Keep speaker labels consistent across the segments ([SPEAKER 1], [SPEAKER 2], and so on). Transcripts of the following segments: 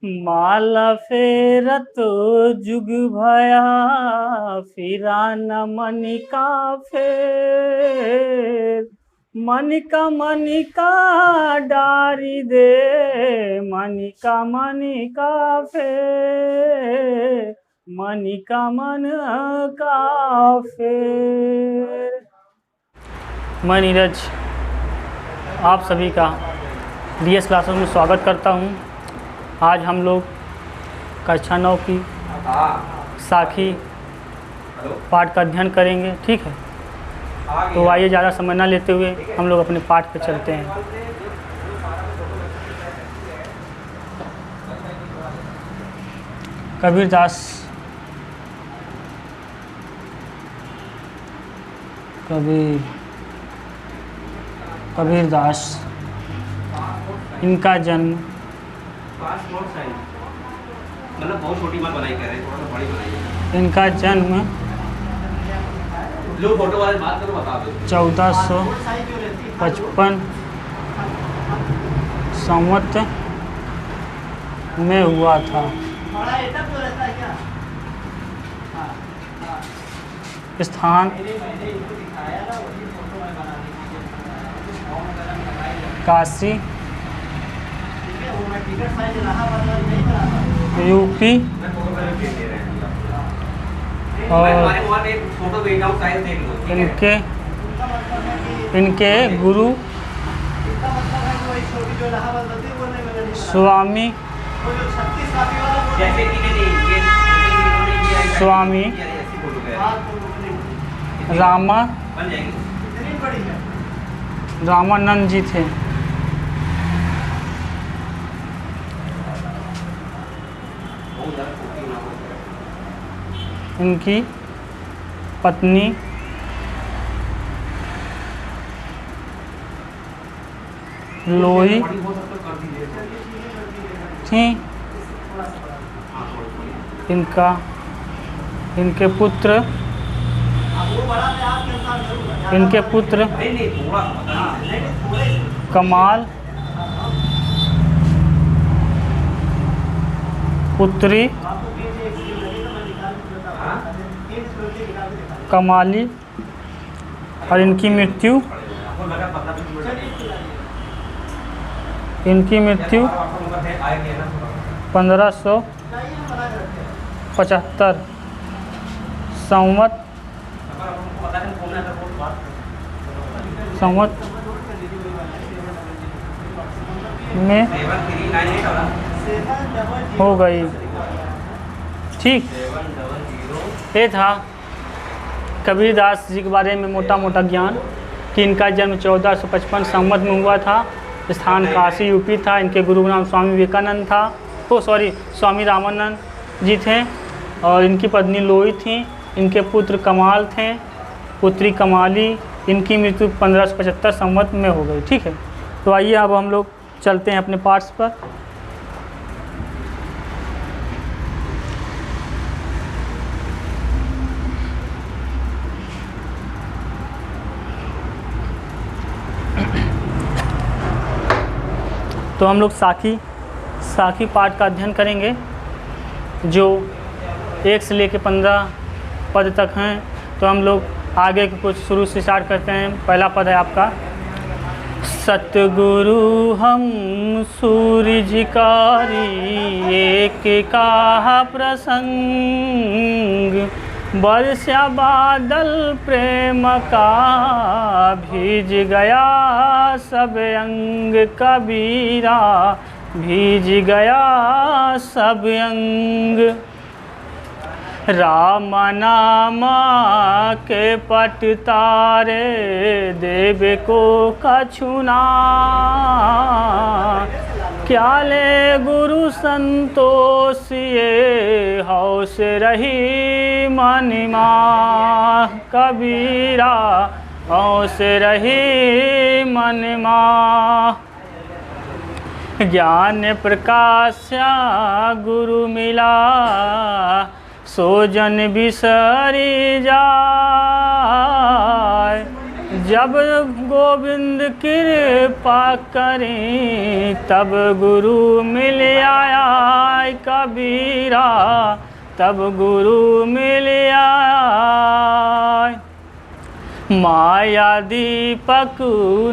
[SPEAKER 1] माला फेरत जुग भया, फिरा न मनिका फेर। मनिका डारी दे, मनिका फेर। मनिका मन का फेर। मैं नीरज आप सभी का डीएस क्लासेस में स्वागत करता हूं। आज हम लोग कक्षा 9 की साखी पाठ का अध्ययन करेंगे, ठीक है। तो आइए ज़्यादा समय ना लेते हुए हम लोग अपने पाठ पे चलते हैं। कबीरदास इनका जन्म
[SPEAKER 2] मतलब बहुत छोटी बात बनाई कर रहे हैं, थोड़ा बड़ी बनाई।
[SPEAKER 1] इनका जन्म
[SPEAKER 2] लो फोटो वाले बात करो, बता दो।
[SPEAKER 1] 1455 संवत में हुआ था। स्थान काशी यूपी और इनके गुरु स्वामी रामानंद जी थे। इनकी पत्नी लोई थी। इनके पुत्र कमाल, पुत्री कमाली और इनकी मृत्यु 1575 संवत में हो गई, ठीक। ये था कबीरदास जी के बारे में मोटा मोटा ज्ञान कि इनका जन्म 1455 संवत में हुआ था। स्थान काशी यूपी था। इनके गुरु नाम स्वामी विवेकानंद था, स्वामी रामानंद जी थे। और इनकी पत्नी लोई थी। इनके पुत्र कमाल थे, पुत्री कमाली। इनकी मृत्यु 1575 संवत में हो गई, ठीक है। तो आइए अब हम लोग चलते हैं अपने पार्ट्स पर। तो हम लोग साखी पाठ का अध्ययन करेंगे, जो 1 से लेकर 15 पद तक हैं। तो हम लोग आगे कुछ शुरू से स्टार्ट करते हैं। पहला पद है आपका, सतगुरु हम सूरजकारी, एक का प्रसंग। बरसा बादल प्रेम का, भीज गया सब अंग। कबीरा भीज गया सब अंग। राम नाम के पट तारे, देव को कछुना। क्या ले गुरु संतोष, ये हौस रही मनिमा। कबीरा हौस रही मनिमा। ज्ञान प्रकाश्या गुरु मिला, सो जन बिसरी जाय। जब गोविंद कृपा करें तब गुरु मिल आया कबीरा, तब गुरु मिल आया। माया दीपक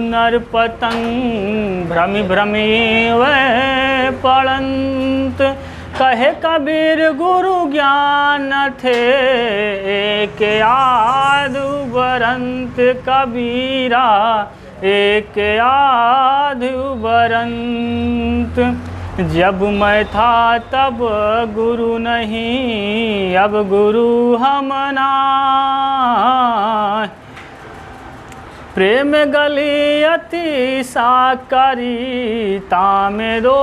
[SPEAKER 1] नर पतंग भ्रमि भ्रमि वह पड़ंत, कहे कबीर गुरु ज्ञान थे एक आध उबरंत कबीरा, एक आध उबरंत। जब मैं था तब गुरु नहीं, अब गुरु हम नाय। प्रेम गली अति साकारी, तामे दो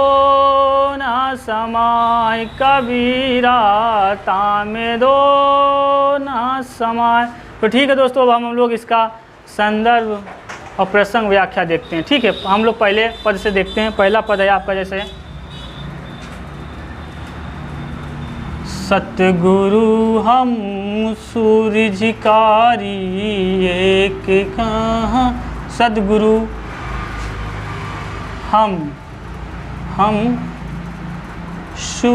[SPEAKER 1] ना समाय कबीरा, तामे दो ना समाय। तो ठीक है दोस्तों, अब हम लोग इसका संदर्भ और प्रसंग व्याख्या देखते हैं। ठीक है, हम लोग पहले पद से देखते हैं। पहला पद है आपका जैसे, सतगुरु हम सूर्य झिकारी एक कहाँ। सतगुरु हम सु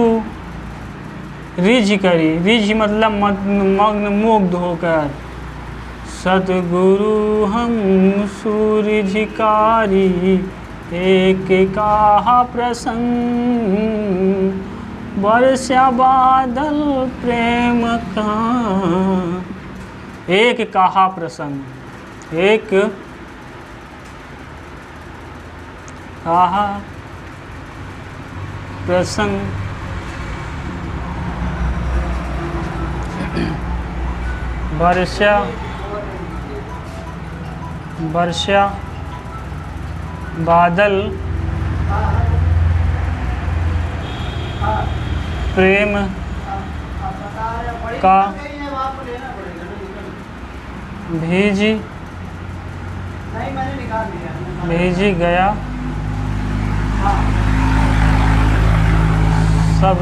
[SPEAKER 1] रिझ करी, रिझ मतलब मग्न मुग्ध होकर। सतगुरु हम सूर्य झिकारी एक कहा प्रसंग, वर्षा बादल प्रेम का। एक कहा प्रसंग, एक कहा प्रसंग। वर्षा वर्षा बादल प्रेम का भेज गया सब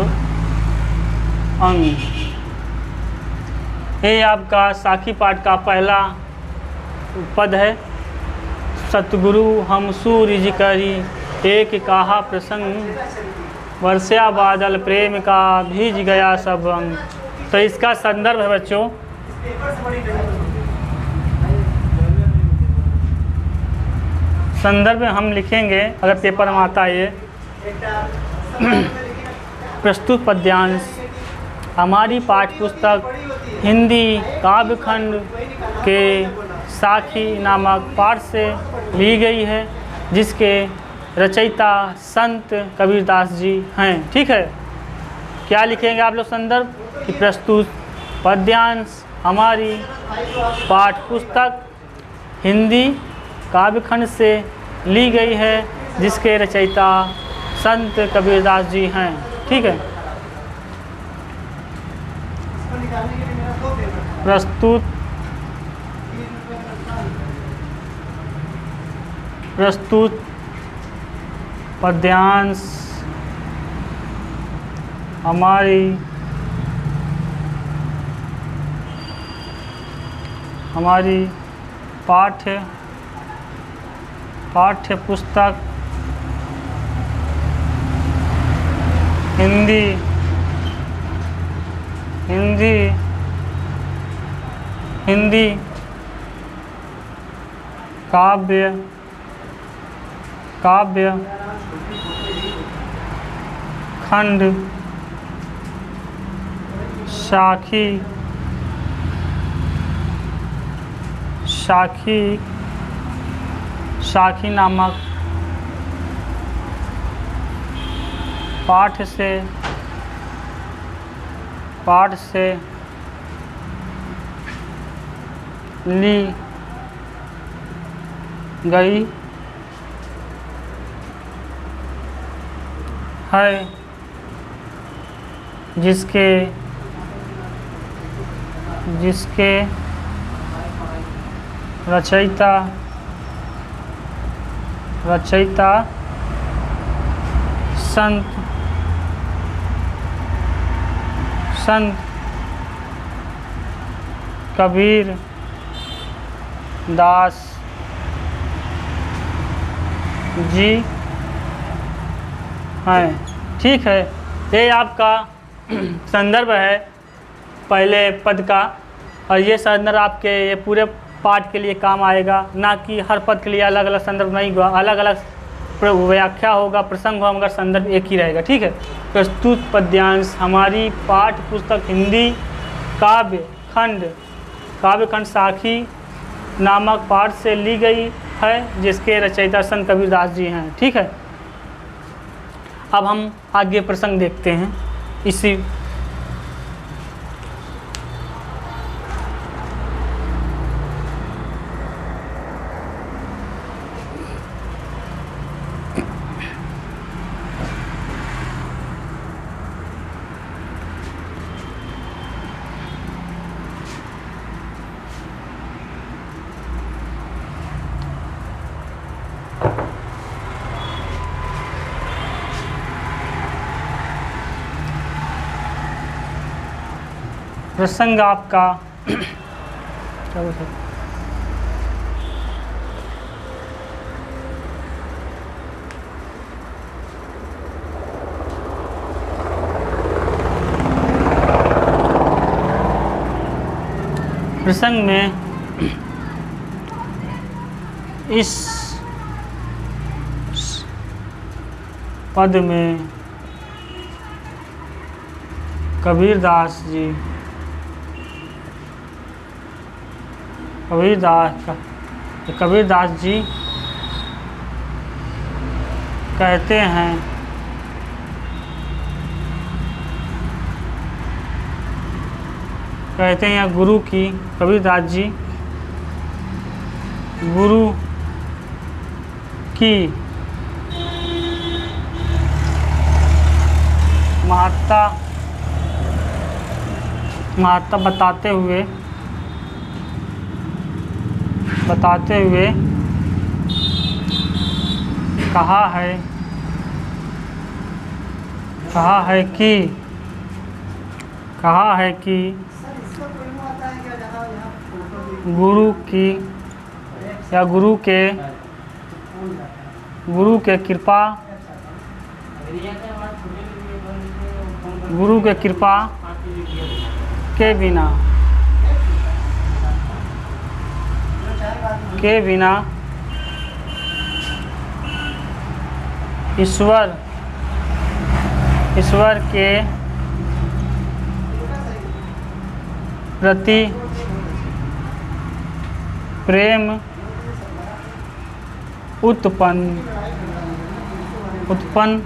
[SPEAKER 1] अंग। ये आपका साखी पाठ का पहला पद है। सतगुरु हम सूर्य करी एक कहा प्रसंग, वर्षा बादल प्रेम का भीज गया सब अंग। तो इसका संदर्भ है बच्चों, संदर्भ हम लिखेंगे अगर पेपर में आता है ये। प्रस्तुत पद्यांश हमारी पाठ्य पुस्तक हिंदी काव्यखंड के साखी नामक पाठ से ली गई है, जिसके रचयिता संत कबीरदास जी हैं। ठीक है, क्या लिखेंगे आप लोग संदर्भ कि प्रस्तुत पद्यांश हमारी पाठ्य पुस्तक हिंदी काव्यखंड से ली गई है, जिसके रचयिता संत कबीरदास जी हैं। ठीक है, प्रस्तुत पद्यांश हमारी पाठ्य पुस्तक हिंदी काव्य खंड साखी नामक पाठ से ली गई है, जिसके रचयिता संत कबीर दास जी हैं। ठीक है, ये आपका संदर्भ है पहले पद का, और ये संदर्भ आपके ये पूरे पाठ के लिए काम आएगा, ना कि हर पद के लिए अलग अलग संदर्भ नहीं हुआ, अलग अलग व्याख्या होगा, प्रसंग होगा, मगर संदर्भ एक ही रहेगा। ठीक है, प्रस्तुत पद्यांश हमारी पाठ्य पुस्तक हिंदी काव्यखंड साखी नामक पाठ से ली गई है, जिसके रचयिता संत कबीरदास जी हैं। ठीक है, अब हम आगे प्रसंग देखते हैं इसी। प्रसंग आपका क्या बोलते हैं? प्रसंग में इस पद में कबीरदास जी कहते हैं गुरु की, कबीरदास जी गुरु की महत्ता बताते हुए कहा है कि गुरु के कृपा के बिना ईश्वर के प्रति प्रेम उत्पन्न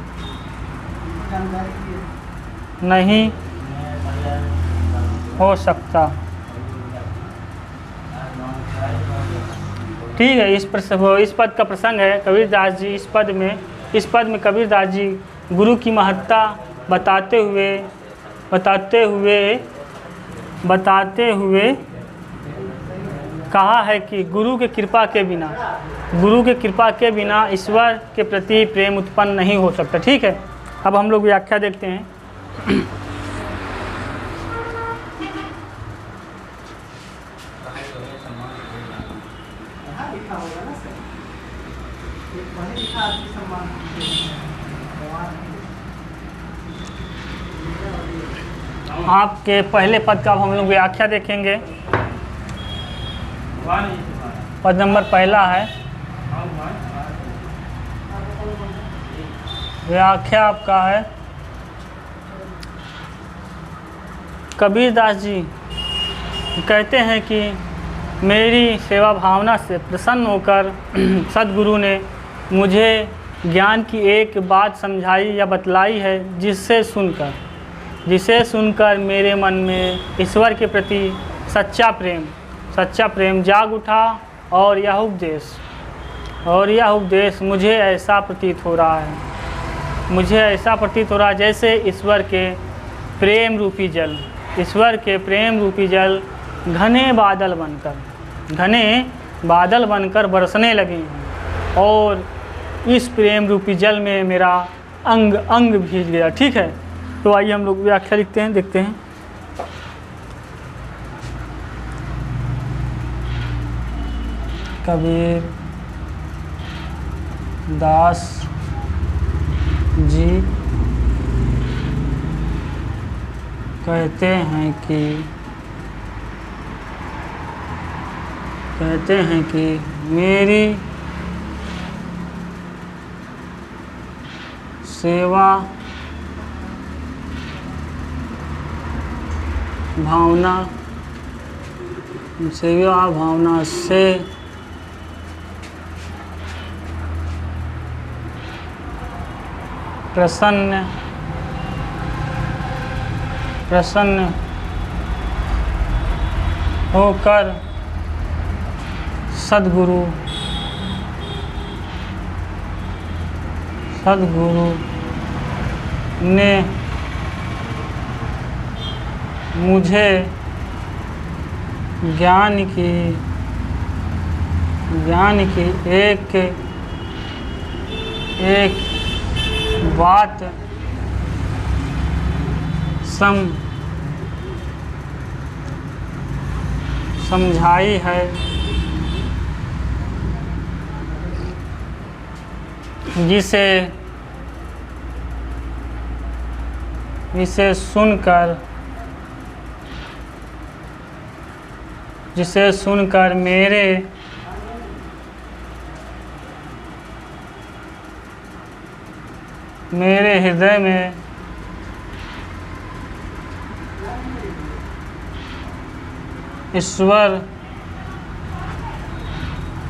[SPEAKER 1] नहीं हो सकता। ठीक है, इस पद का प्रसंग है कबीरदास जी। इस पद में कबीरदास जी गुरु की महत्ता बताते हुए कहा है कि गुरु के कृपा के बिना ईश्वर के प्रति प्रेम उत्पन्न नहीं हो सकता। ठीक है, अब हम लोग व्याख्या देखते हैं। आपके पहले पद का हम लोग व्याख्या देखेंगे। पद नंबर पहला है, व्याख्या आपका है। कबीरदास जी कहते हैं कि मेरी सेवा भावना से प्रसन्न होकर सद्गुरु ने मुझे ज्ञान की एक बात समझाई या बतलाई है, जिसे सुनकर मेरे मन में ईश्वर के प्रति सच्चा प्रेम जाग उठा, और यह उपदेश मुझे ऐसा प्रतीत हो रहा है जैसे ईश्वर के प्रेम रूपी जल घने बादल बनकर बरसने लगे हैं, और इस प्रेम रूपी जल में मेरा अंग भीग गया। ठीक है, तो आइए हम लोग व्याख्या देखते हैं। दास जी कहते हैं कि मेरी सेवा भावना से प्रसन्न होकर सद्गुरु ने मुझे ज्ञान की एक बात समझाई है, जिसे सुनकर मेरे हृदय में ईश्वर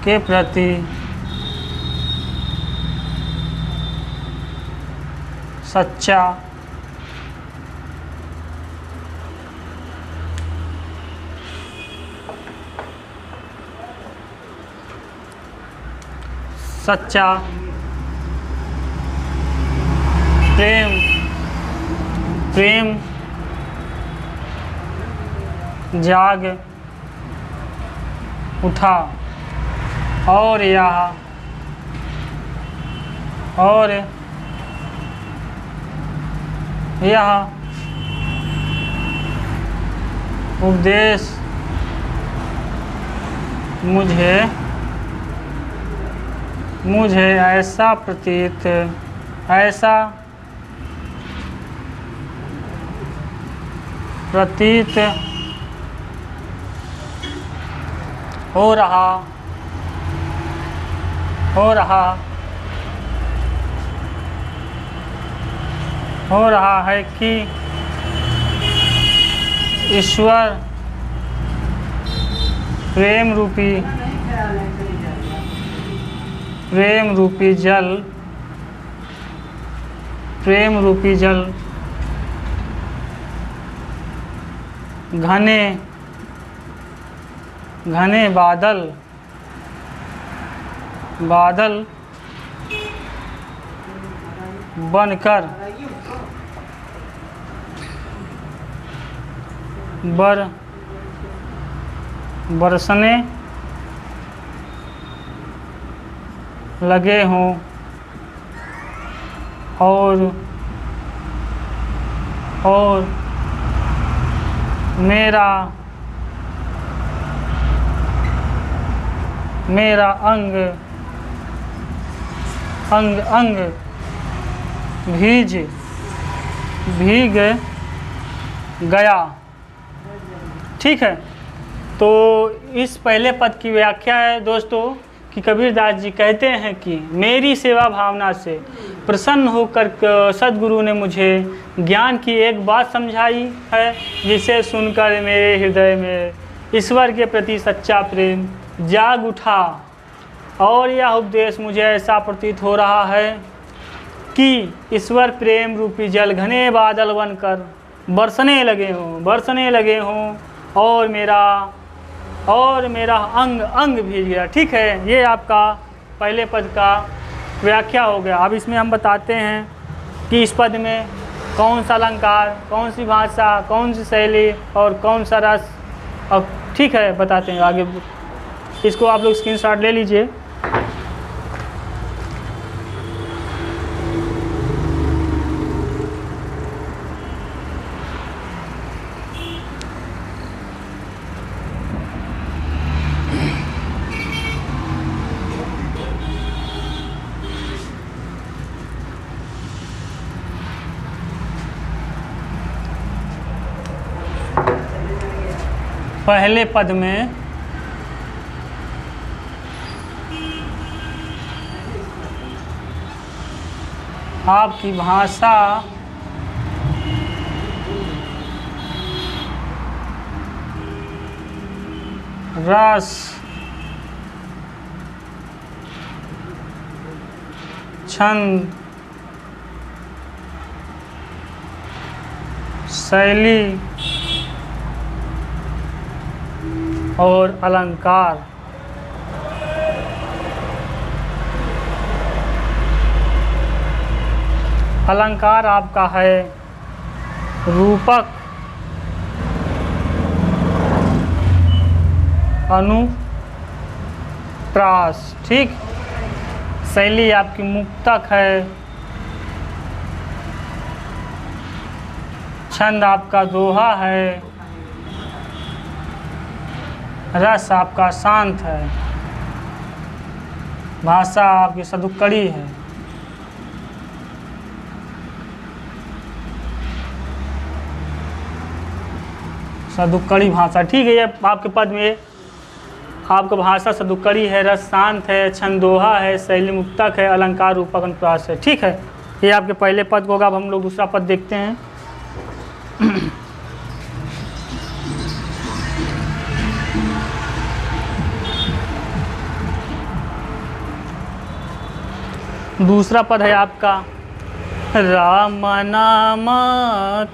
[SPEAKER 1] के प्रति सच्चा प्रेम जाग उठा और यह उपदेश मुझे ऐसा प्रतीत हो रहा है कि ईश्वर प्रेम रूपी जल घने बादल बनकर बरसने लगे हों और मेरा अंग भीग गया। ठीक है, तो इस पहले पद की व्याख्या है दोस्तों कि कबीरदास जी कहते हैं कि मेरी सेवा भावना से प्रसन्न होकर सद्गुरु ने मुझे ज्ञान की एक बात समझाई है, जिसे सुनकर मेरे हृदय में ईश्वर के प्रति सच्चा प्रेम जाग उठा और यह उपदेश मुझे ऐसा प्रतीत हो रहा है कि ईश्वर प्रेम रूपी जल घने बादल बनकर बरसने लगे हों और मेरा अंग भीग गया। ठीक है, ये आपका पहले पद का व्याख्या हो गया। अब इसमें हम बताते हैं कि इस पद में कौन सा अलंकार, कौन सी भाषा, कौन सी शैली और कौन सा रस, अब ठीक है बताते हैं आगे। इसको आप लोग स्क्रीनशॉट ले लीजिए। पहले पद में आपकी भाषा रस छंद शैली और अलंकार अलंकार आपका है रूपक, अनुप्रास, ठीक। शैली आपकी मुक्तक है, छंद आपका दोहा है, रस आपका शांत है, भाषा आपकी सदुक्कड़ी है। सदुक्कड़ी भाषा, ठीक है। ये आपके पद में आपका भाषा सदुक्कड़ी है, रस शांत है, छंदोहा है, शैली मुक्तक है, अलंकार रूपक अनुप्रास है, ठीक है। ये आपके पहले पद होगा। अब हम लोग दूसरा पद देखते हैं। दूसरा पद है आपका राम नाम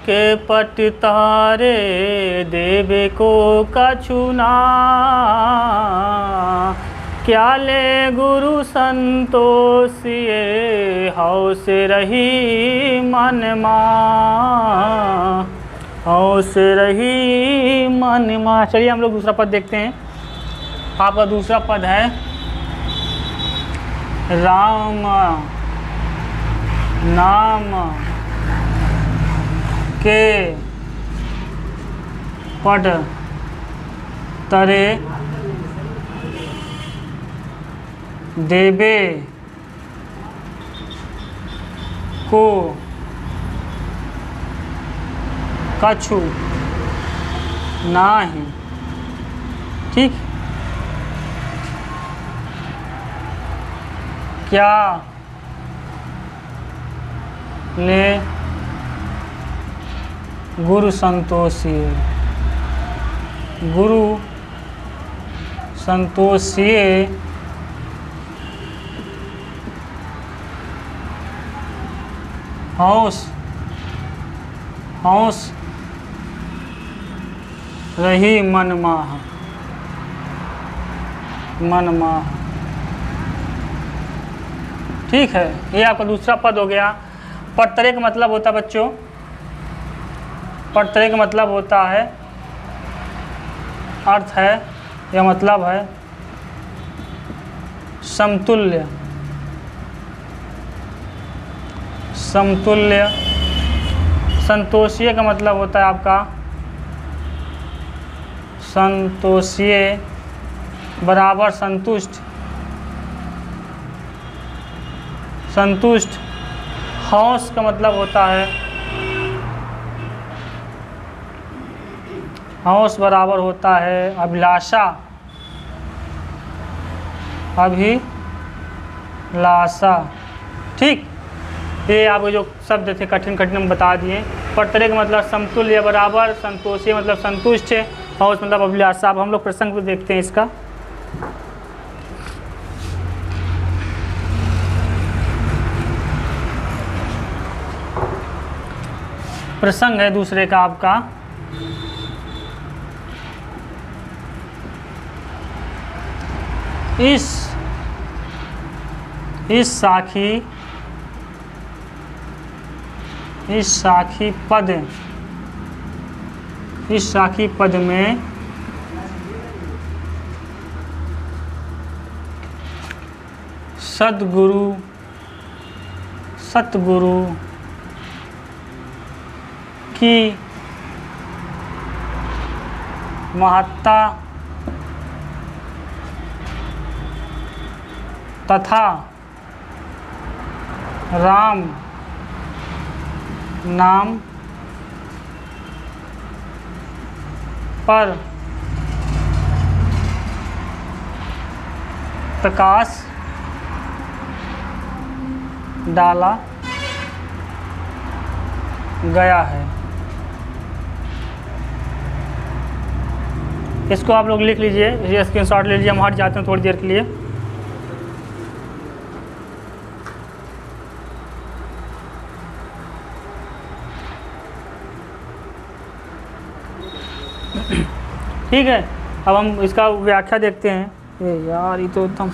[SPEAKER 1] के पट तारे देवे को कछुना, क्या ले गुरु संतोषिए हौ से रही मन माँ, हौ से रही मन माँ। चलिए हम लोग दूसरा पद देखते हैं। आपका दूसरा पद है राम नाम के पट तरे देवे को कछु नाही, ठीक। क्या ले गुरु संतोषिए, गुरु संतोषिए हौस हौस रही मन माह, मन माह, ठीक है। ये आपका दूसरा पद हो गया। पटतरे का मतलब होता है बच्चों, पटतरे का मतलब होता है, अर्थ है या मतलब है समतुल्य, समतुल्य। संतोषीय का मतलब होता है आपका संतोषीय बराबर संतुष्ट, संतुष्ट। हौस का मतलब होता है, हौस बराबर होता है अभिलाषा, अभिलाषा, ठीक। ये आपको जो शब्द थे कठिन कठिन हम बता दिए। पटतरे का मतलब समतुल्य बराबर, संतोषी मतलब संतुष्ट है, हौस मतलब अभिलाषा। अब हम लोग प्रसंग को देखते हैं इसका। प्रसंग है दूसरे का आपका इस साखी पद में सतगुरु की महत्ता तथा राम नाम पर प्रकाश डाला गया है। इसको आप लोग लिख लीजिए, ये स्क्रीनशॉट ले लीजिए। हम हट जाते हैं थोड़ी देर के लिए। ठीक है, अब हम इसका व्याख्या देखते हैं। ये यार, ये तो एकदम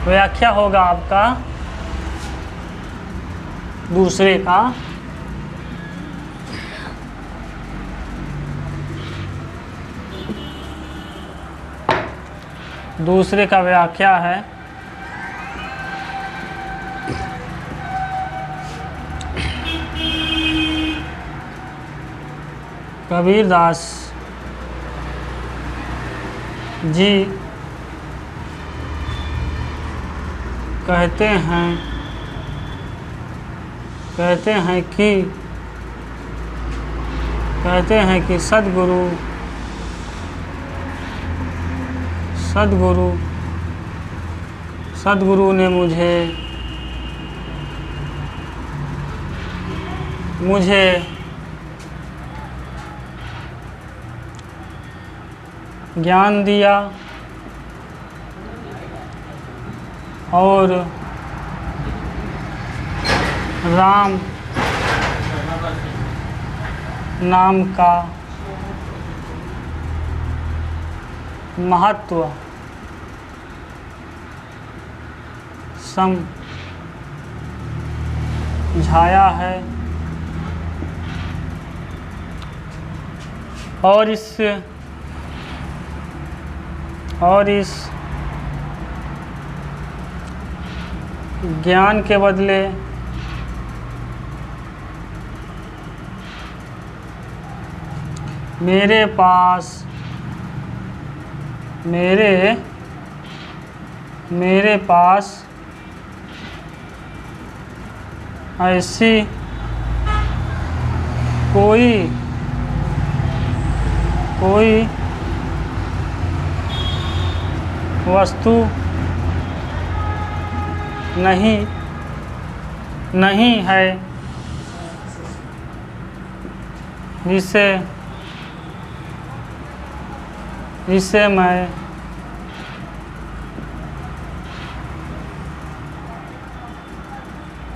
[SPEAKER 1] व्याख्या होगा आपका दूसरे का व्याख्या है कबीरदास जी कहते हैं कि सद्गुरु ने मुझे ज्ञान दिया और राम नाम का महत्व समझाया है और इस ज्ञान के बदले मेरे पास ऐसी कोई वस्तु नहीं है जिसे मैं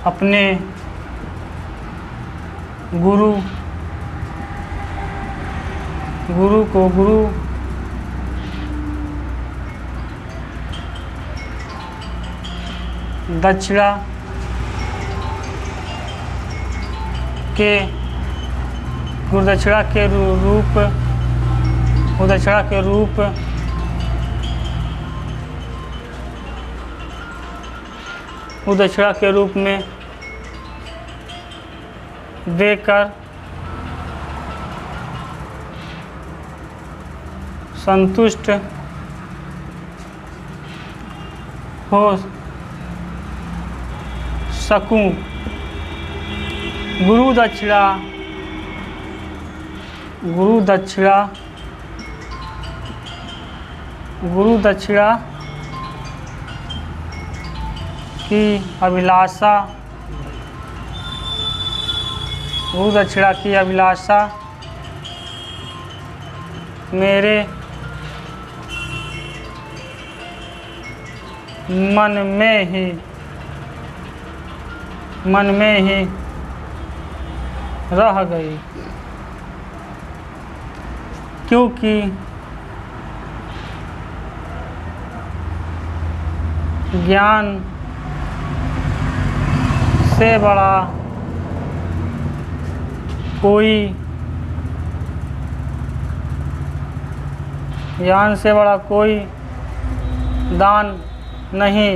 [SPEAKER 1] अपने गुरु को गुरु दक्षिणा के रूप में देकर संतुष्ट हो सकूं। गुरु दक्षिणा की अभिलाषा मेरे मन में ही रह गई, क्योंकि ज्ञान से बड़ा कोई दान नहीं।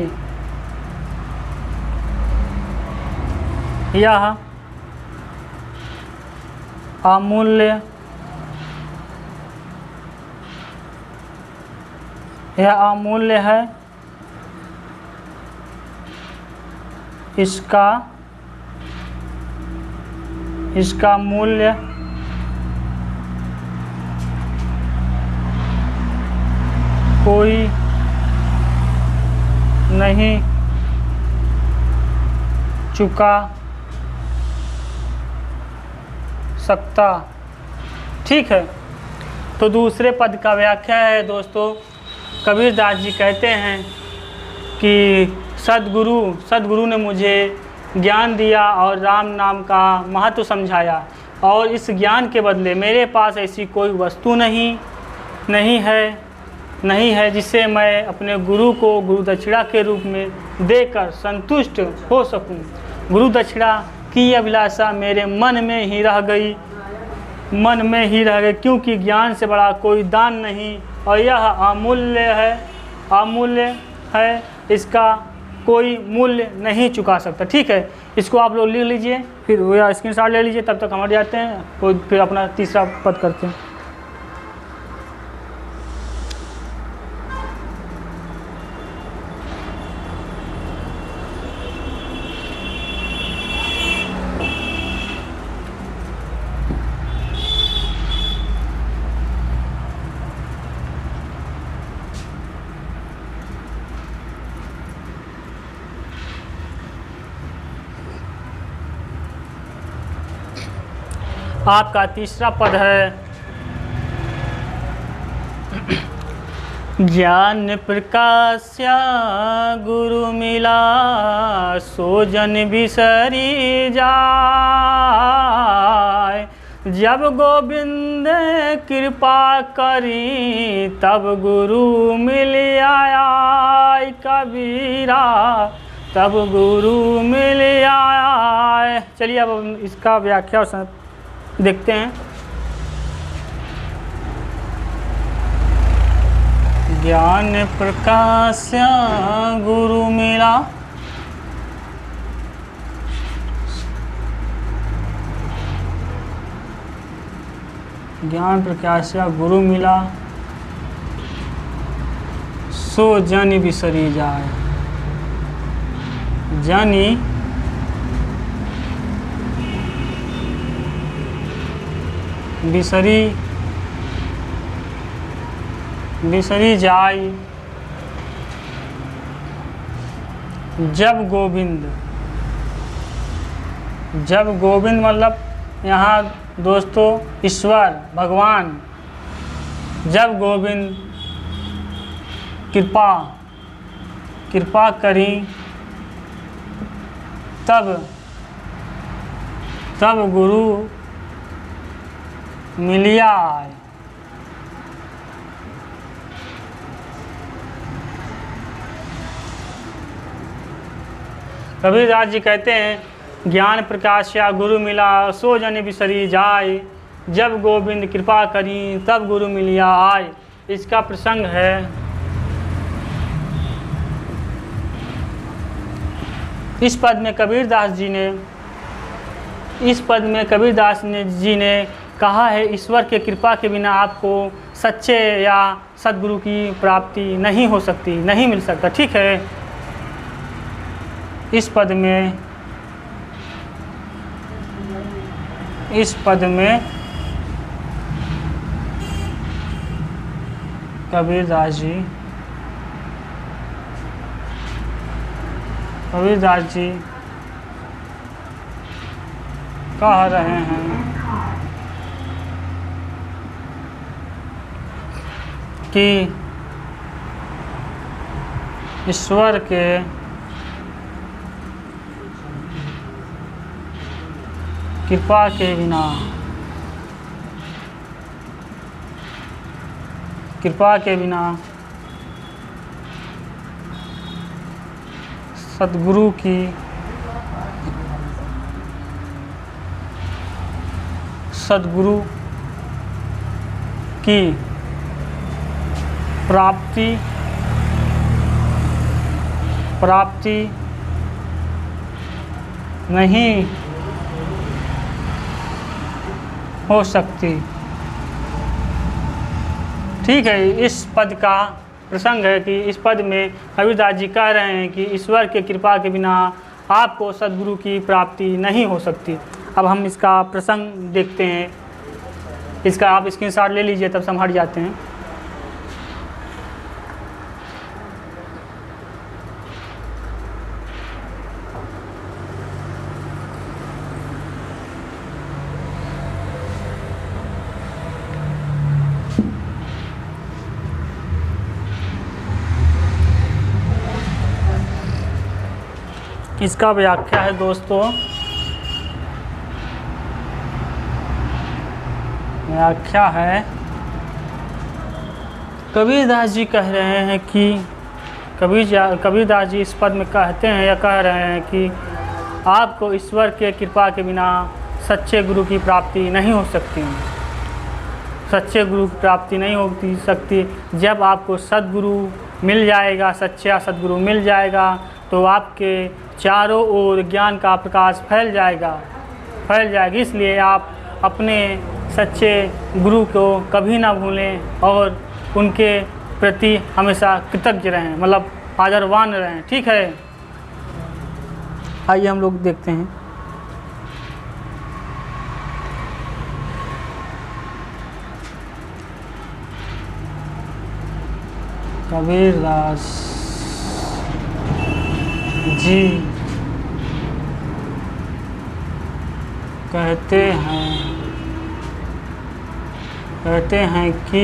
[SPEAKER 1] यह अमूल्य है। इसका इसका मूल्य कोई नहीं चुका सकता। ठीक है, तो दूसरे पद का व्याख्या है दोस्तों। कबीरदास जी कहते हैं कि सद्गुरु ने मुझे ज्ञान दिया और राम नाम का महत्व समझाया, और इस ज्ञान के बदले मेरे पास ऐसी कोई वस्तु नहीं है जिससे मैं अपने गुरु को गुरु दक्षिणा के रूप में देकर संतुष्ट हो सकूं। गुरु दक्षिणा की अभिलाषा मेरे मन में ही रह गई, क्योंकि ज्ञान से बड़ा कोई दान नहीं, और यह अमूल्य है, इसका कोई मूल्य नहीं चुका सकता। ठीक है, इसको आप लोग लिख लीजिए, फिर या स्क्रीनशॉट ले लीजिए, तब तक हम हट जाते हैं, फिर अपना तीसरा पद करते हैं। आपका तीसरा पद है, ज्ञान प्रकाश्या गुरु मिला सो जन बिसरी जाय। जब गोविंद कृपा करी तब गुरु मिल आया कबीरा, तब गुरु मिल आया। चलिए अब इसका व्याख्या देखते हैं। ज्ञान प्रकाश गुरु मिला, ज्ञान प्रकाश गुरु मिला सो जन बिसरी जाए। जनी बिसरी जाई। जब गोविंद मतलब यहाँ दोस्तों ईश्वर भगवान, जब गोविंद कृपा करी तब गुरु मिलिया आए। कबीरदास जी कहते हैं ज्ञान प्रकाश या गुरु मिला सो जन बिसरी जाए। जब गोविंद कृपा करी तब गुरु मिलिया आए। इसका प्रसंग है इस पद में कबीरदास जी ने कहा है ईश्वर के कृपा के बिना आपको सच्चे या सद्गुरु की प्राप्ति नहीं हो सकती, नहीं मिल सकता। ठीक है, इस पद में कबीरदास जी कह रहे हैं कि ईश्वर के कृपा के बिना सद्गुरु की प्राप्ति नहीं हो सकती। ठीक है, इस पद का प्रसंग है कि इस पद में कबीरदास जी कह रहे हैं कि ईश्वर के कृपा के बिना आपको सद्गुरु की प्राप्ति नहीं हो सकती। अब हम इसका प्रसंग देखते हैं। इसका आप स्क्रीनशॉट ले लीजिए, तब से हम हट जाते हैं। इसका व्याख्या है दोस्तों, व्याख्या है, कबीरदास जी कह रहे हैं कि कबीरदास जी इस पद में कहते हैं या कह रहे हैं कि आपको ईश्वर के कृपा के बिना सच्चे गुरु की प्राप्ति नहीं हो सकती। सच्चे गुरु की प्राप्ति नहीं हो सकती। जब आपको सद्गुरु मिल जाएगा, सच्चा सद्गुरु मिल जाएगा, तो आपके चारों ओर ज्ञान का प्रकाश फैल जाएगी। इसलिए आप अपने सच्चे गुरु को कभी ना भूलें और उनके प्रति हमेशा कृतज्ञ रहें, मतलब आदरवान रहें। ठीक है, आइए हम लोग देखते हैं। कबीरदास जी कहते हैं कि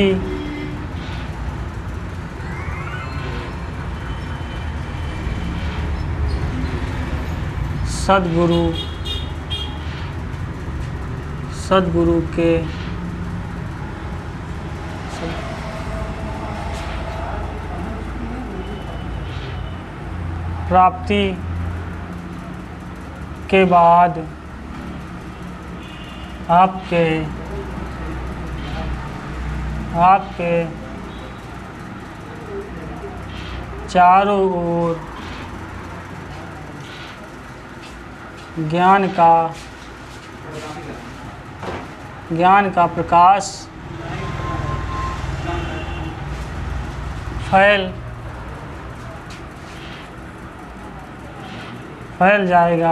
[SPEAKER 1] सद्गुरु के प्राप्ति के बाद आपके चारों ओर ज्ञान का प्रकाश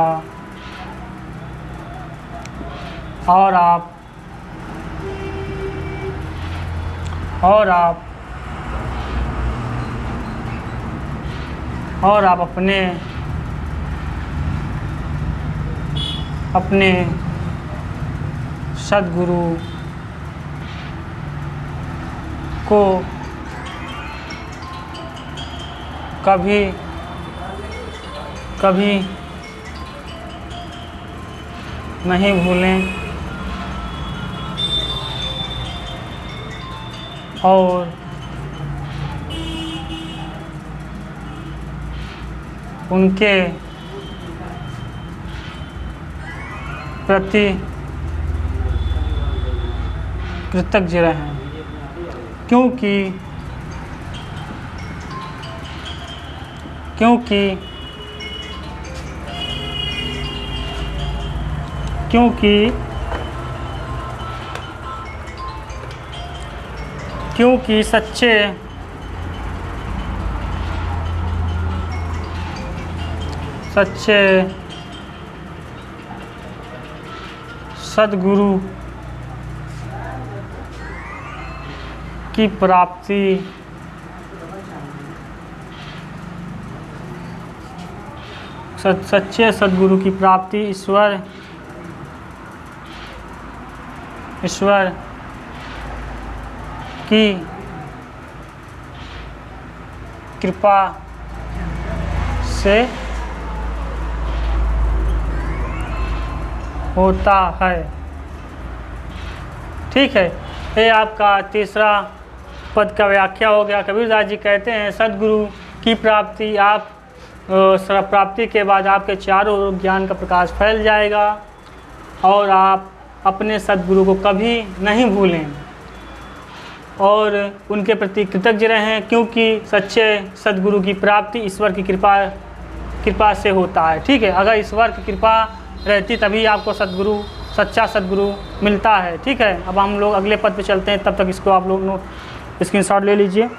[SPEAKER 1] फैल जाएगा और आप अपने सद्गुरु को कभी नहीं भूलें और उनके प्रति कृतज्ञ रहें, क्योंकि सच्चे सद्गुरु की प्राप्ति सच्चे सद्गुरु की प्राप्ति ईश्वर की कृपा से होता है। ठीक है, ये आपका तीसरा पद का व्याख्या हो गया। कबीरदास जी कहते हैं सद्गुरु की प्राप्ति प्राप्ति के बाद आपके चारों ओर ज्ञान का प्रकाश फैल जाएगा और आप अपने सद्गुरु को कभी नहीं भूलें और उनके प्रति कृतज्ञ रहें, क्योंकि सच्चे सद्गुरु की प्राप्ति ईश्वर की कृपा से होता है। ठीक है, अगर ईश्वर की कृपा रहती तभी आपको सच्चा सद्गुरु मिलता है। ठीक है, अब हम लोग अगले पद पे चलते हैं, तब तक इसको आप लोग स्क्रीनशॉट ले लीजिए।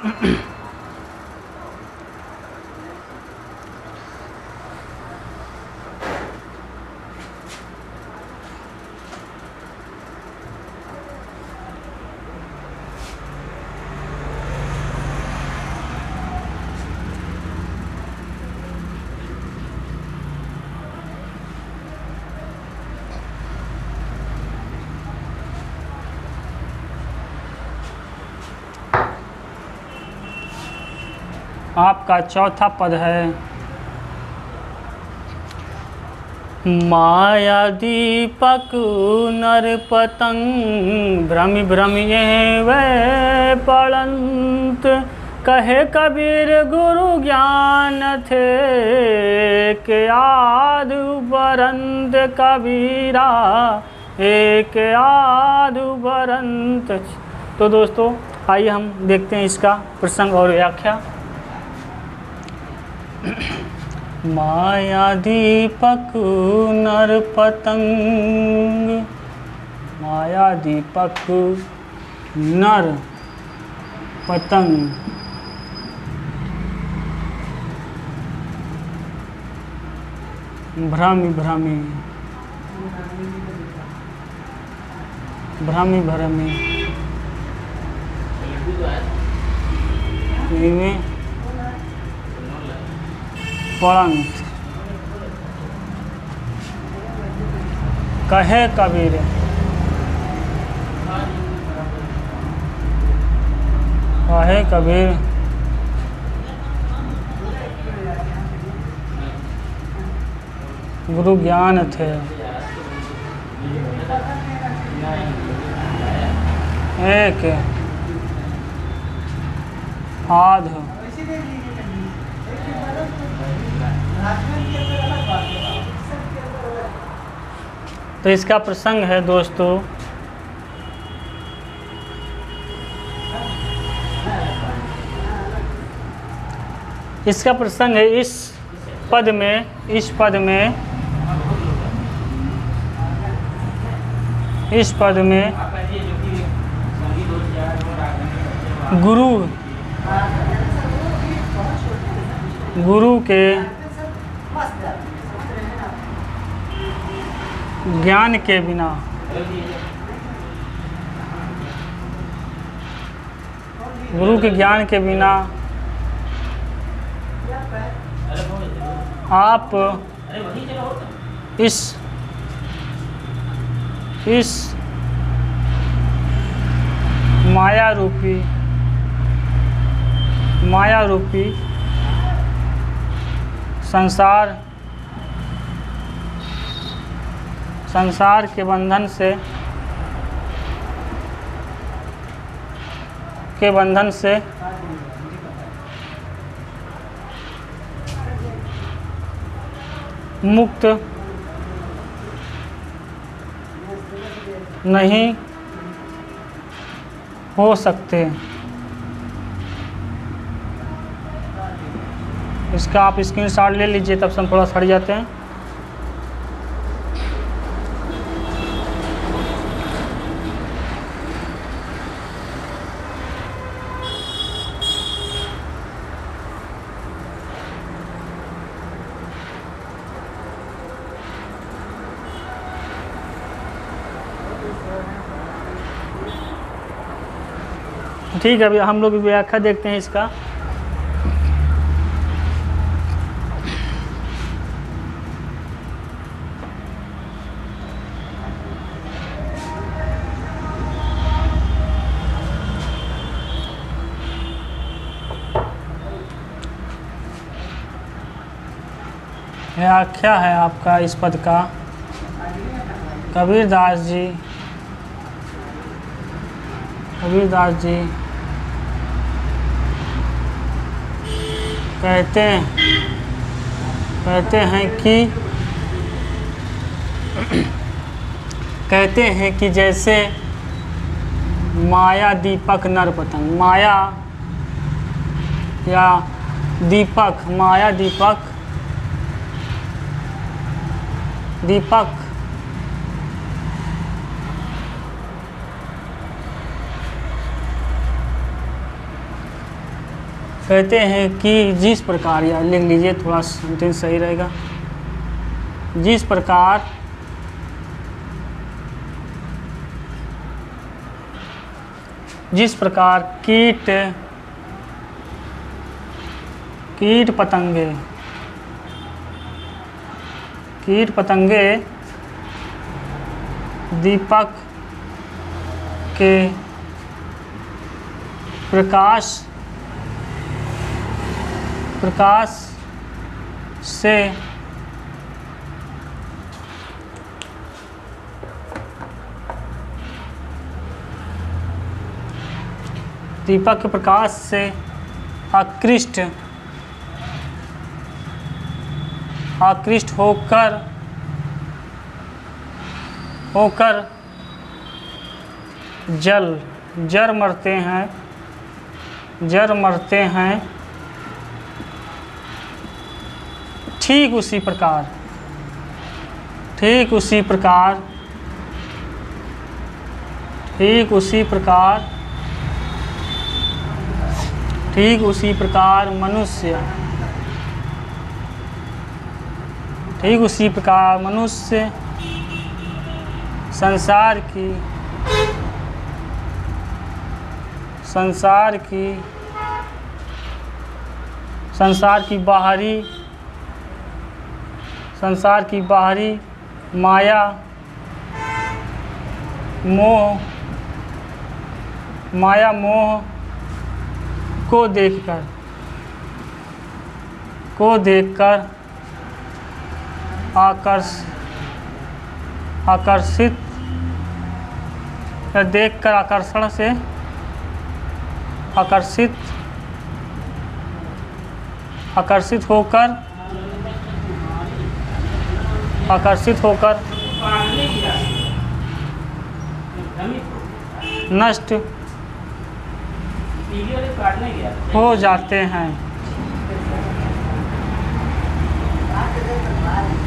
[SPEAKER 1] आपका चौथा पद है माया दीपक नर पतंग भ्रमि भ्रमि वै पड़ंत कहे कबीर गुरु ज्ञान थे के आदु बरंत कबीरा एक आदु बरंत। तो दोस्तों आइए हम देखते हैं इसका प्रसंग और व्याख्या। माया दीपक नर पतंग, माया दीपक नर पतंग भ्रमि भ्रमि भ्रमि भ्रमि पड़ंत कहे कबीर कहे कबीर गुरु ज्ञान थे एक आध तो इसका प्रसंग है दोस्तों इसका प्रसंग है इस पद में गुरु के ज्ञान के बिना आप इस माया रूपी संसार के बंधन से मुक्त नहीं हो सकते। इसका आप स्क्रीनशॉट ले लीजिए, तब से हम थोड़ा सड़ जाते हैं। ठीक है, अभी हम लोग व्याख्या देखते हैं इसका। व्याख्या है आपका इस पद का। कबीरदास जी कहते हैं कि जैसे माया दीपक नर पतंग, माया या दीपक, माया दीपक कहते हैं कि जिस प्रकार, या लिख लीजिए, थोड़ा सेंटेंस सही रहेगा। जिस प्रकार कीट पतंगे दीपक के प्रकाश प्रकाश से दीपक के प्रकाश से आकृष्ट होकर जर मरते हैं ठीक उसी प्रकार मनुष्य संसार की बाहरी माया मोह को देखकर आकर्षित होकर नष्ट हो जाते हैं।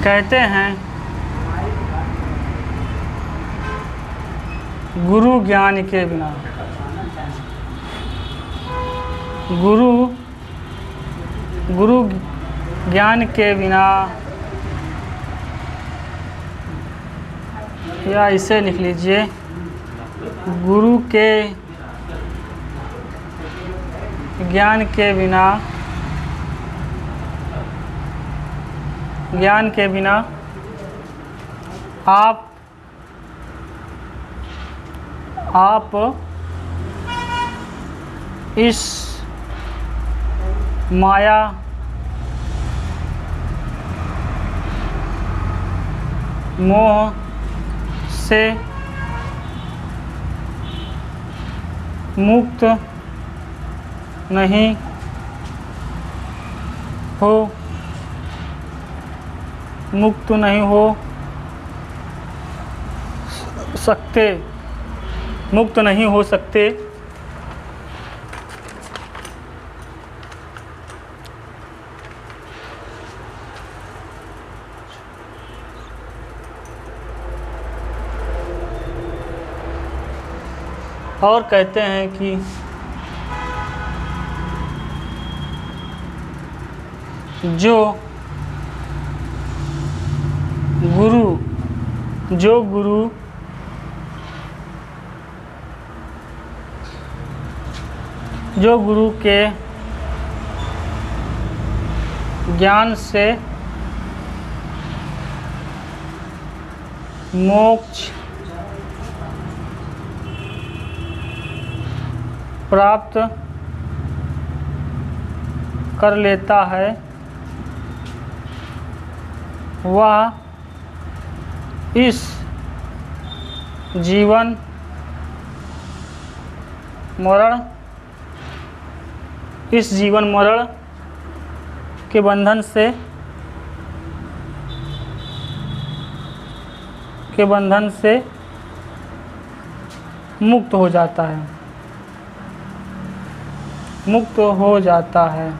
[SPEAKER 1] कहते हैं गुरु ज्ञान के बिना या इसे लिख लीजिए, गुरु के ज्ञान के बिना आप इस माया मोह से मुक्त नहीं हो सकते। और कहते हैं कि जो गुरु के ज्ञान से मोक्ष प्राप्त कर लेता है, वह इस जीवन मरण के बंधन से मुक्त हो जाता है।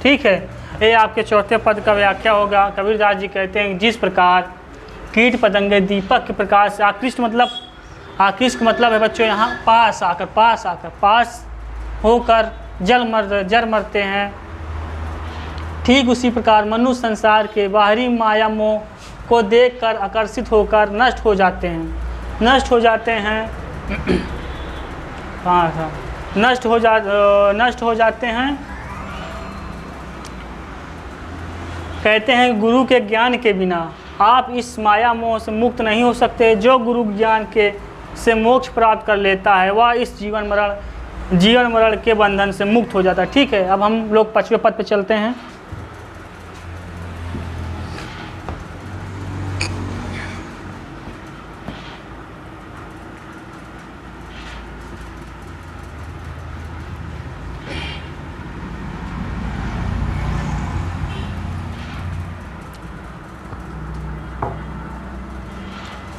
[SPEAKER 1] ठीक है, ये आपके चौथे पद का व्याख्या होगा। कबीरदास जी कहते हैं जिस प्रकार कीट पतंगे दीपक के प्रकाश से आकृष्ट का मतलब है बच्चों यहाँ पास होकर जल मरते हैं, ठीक उसी प्रकार मनुष्य संसार के बाहरी माया मोह को देखकर आकर्षित होकर नष्ट हो जाते हैं। कहते हैं गुरु के ज्ञान के बिना आप इस माया मोह से मुक्त नहीं हो सकते। जो गुरु ज्ञान के से मोक्ष प्राप्त कर लेता है वह इस जीवन मरण जीवन मरण के बंधन से मुक्त हो जाता है। ठीक है, अब हम लोग 5वें पद पे चलते हैं।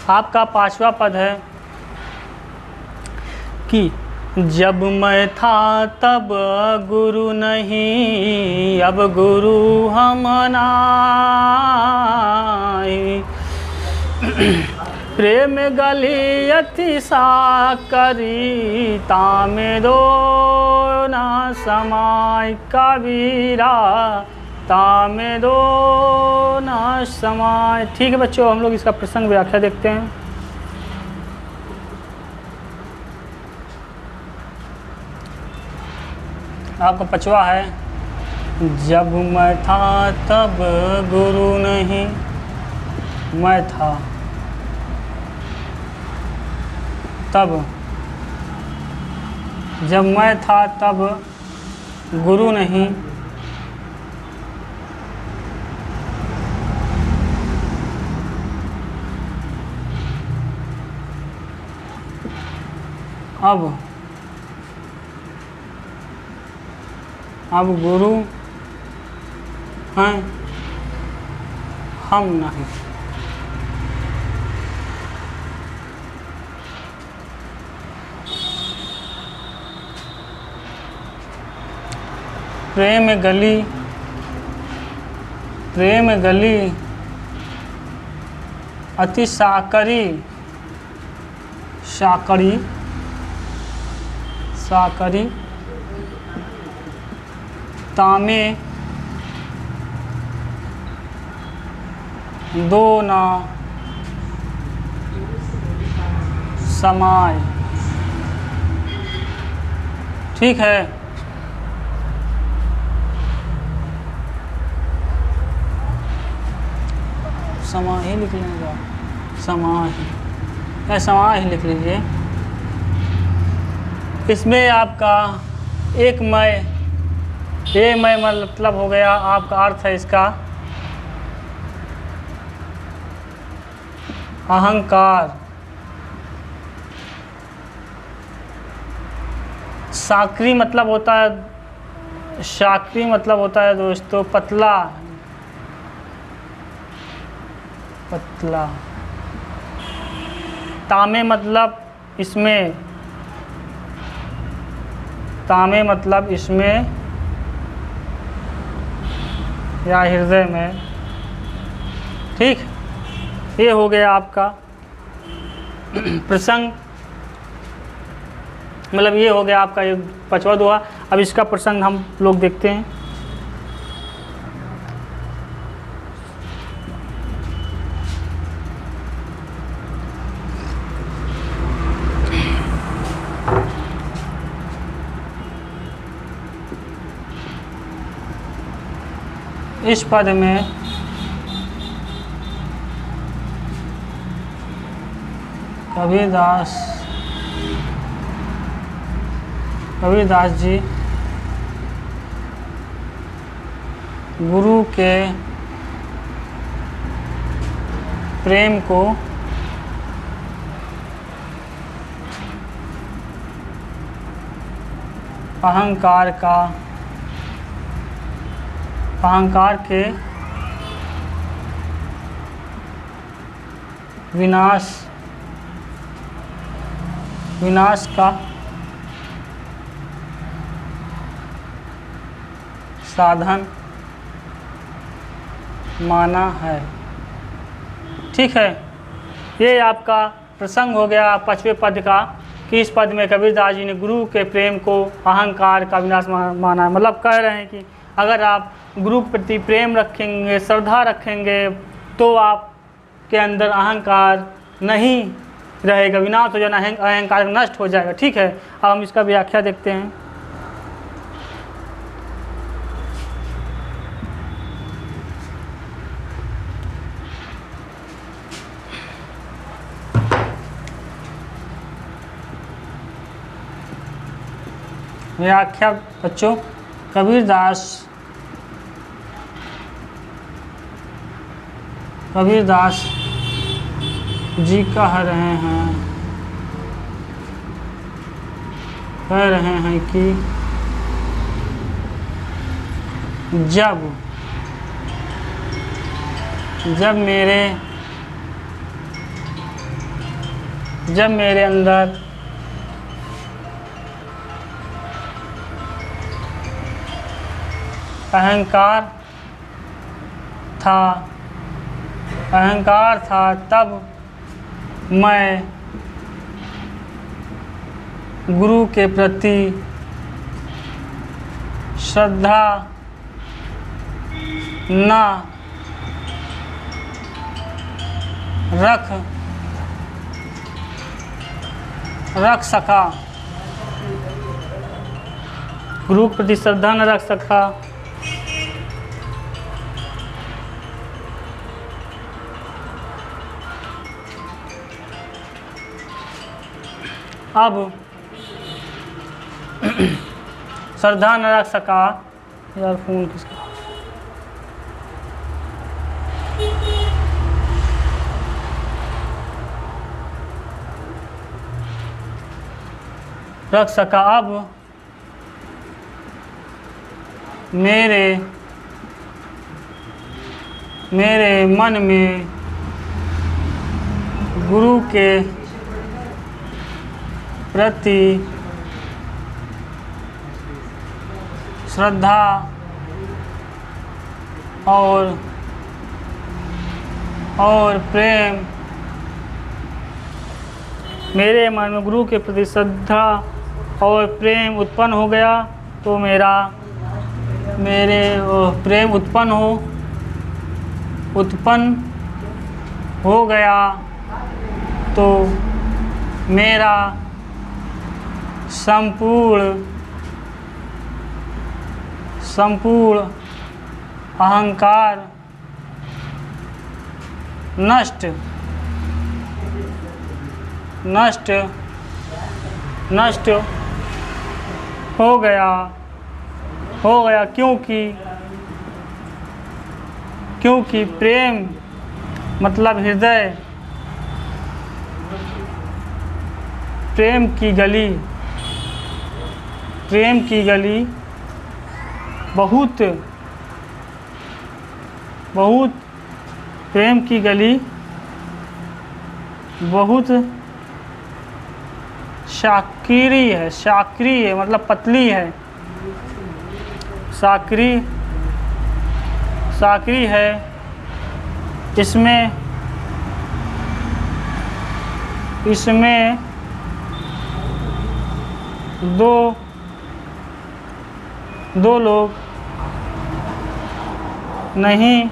[SPEAKER 1] आपका 5वां पद है कि जब मैं था तब गुरु नहीं, अब गुरु हम नाई। प्रेम गली अति साकरी, तामे दो ना समाय कबीरा, तामे दो ना समाय। ठीक है बच्चों, हम लोग इसका प्रसंग व्याख्या देखते हैं। आपका 5वां है, जब मैं था तब गुरु नहीं। मैं था तब, जब मैं था तब गुरु नहीं, अब गुरु हैं हम नहीं। प्रेम गली अति साकरी, तामे दो ना समाय। ठीक है, समाही लिख लेंगे, समाही या समाही लिख लीजिए। इसमें आपका एक मैं मतलब हो गया, आपका अर्थ है इसका अहंकार। साकरी मतलब होता है दोस्तों पतला। तामे मतलब इसमें या हृदय में। ठीक, ये हो गया आपका प्रसंग, मतलब ये हो गया आपका 5वां दोहा। अब इसका प्रसंग हम लोग देखते हैं। इस पद में कबीरदास जी गुरु के प्रेम को अहंकार के विनाश का साधन माना है। ठीक है, ये आपका प्रसंग हो गया 5वें पद का कि इस पद में कबीरदास जी ने गुरु के प्रेम को अहंकार का विनाश माना है। मतलब कह रहे हैं कि अगर आप गुरु के प्रति प्रेम रखेंगे, श्रद्धा रखेंगे, तो आपके अंदर अहंकार नहीं रहेगा, विनाश हो जाना, अहंकार नष्ट हो जाएगा। ठीक है, अब हम इसका व्याख्या देखते हैं। व्याख्या बच्चों, कबीरदास जी कह रहे हैं कि जब मेरे अंदर अहंकार था तब मैं गुरु के प्रति श्रद्धा न रख सका, गुरु के प्रति श्रद्धा न रख सका। अब श्रद्धा न रख सका, यार फोन किसका, रख सका। अब मेरे मन में गुरु के प्रति श्रद्धा और प्रेम, मेरे मन में गुरु के प्रति श्रद्धा और प्रेम उत्पन्न हो गया तो प्रेम उत्पन्न हो गया तो मेरा संपूर्ण अहंकार नष्ट हो गया क्योंकि प्रेम मतलब हृदय, प्रेम की गली बहुत प्रेम की गली बहुत शाकिरी है मतलब पतली है, साकरी है। इसमें दो लोग नहीं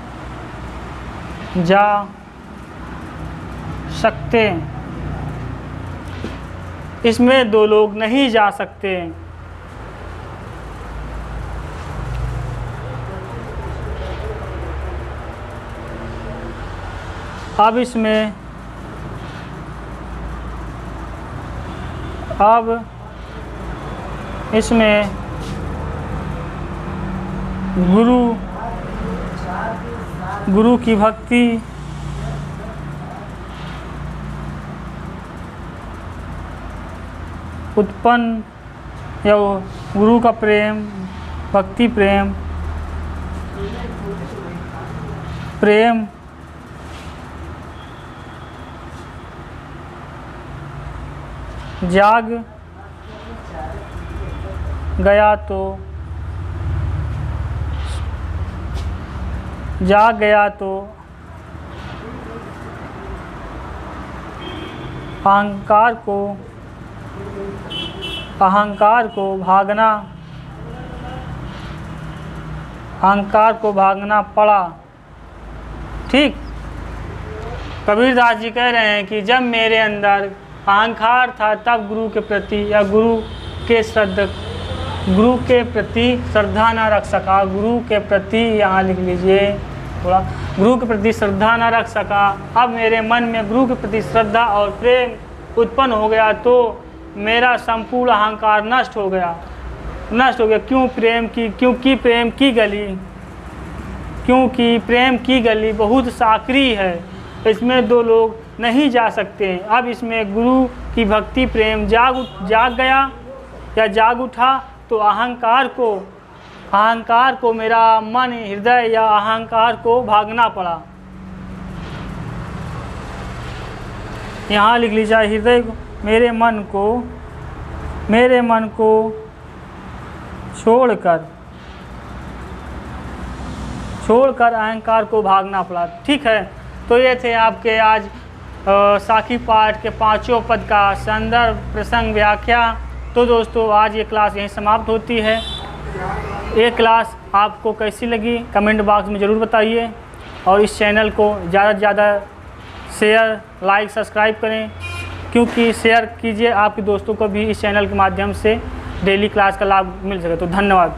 [SPEAKER 1] जा सकते, इसमें दो लोग नहीं जा सकते। अब इसमें गुरु की भक्ति उत्पन्न या गुरु का प्रेम, भक्ति प्रेम जाग गया तो अहंकार को भागना पड़ा। ठीक, कबीरदास जी कह रहे हैं कि जब मेरे अंदर अहंकार था तब गुरु के प्रति या गुरु के प्रति श्रद्धा न रख सका। गुरु के प्रति, यहाँ लिख लीजिए थोड़ा, गुरु के प्रति श्रद्धा न रख सका। अब मेरे मन में गुरु के प्रति श्रद्धा और प्रेम उत्पन्न हो गया तो मेरा संपूर्ण अहंकार नष्ट हो गया। नष्ट हो गया। क्योंकि प्रेम की गली, क्योंकि प्रेम की गली बहुत साकरी है, इसमें दो लोग नहीं जा सकते। अब इसमें गुरु की भक्ति प्रेम जाग गया या जाग उठा तो अहंकार को मेरा मन हृदय या अहंकार को भागना पड़ा। यहाँ लिख लीजिए हृदय को, मेरे मन को छोड़कर अहंकार को भागना पड़ा। ठीक है, तो ये थे आपके आज साखी पाठ के 5 पद का संदर्भ प्रसंग व्याख्या। तो दोस्तों आज ये क्लास यहीं समाप्त होती है। ये क्लास आपको कैसी लगी कमेंट बॉक्स में ज़रूर बताइए, और इस चैनल को ज़्यादा से ज़्यादा शेयर, लाइक, सब्सक्राइब करें, क्योंकि शेयर कीजिए आपके दोस्तों को भी इस चैनल के माध्यम से डेली क्लास का लाभ मिल सके। तो धन्यवाद।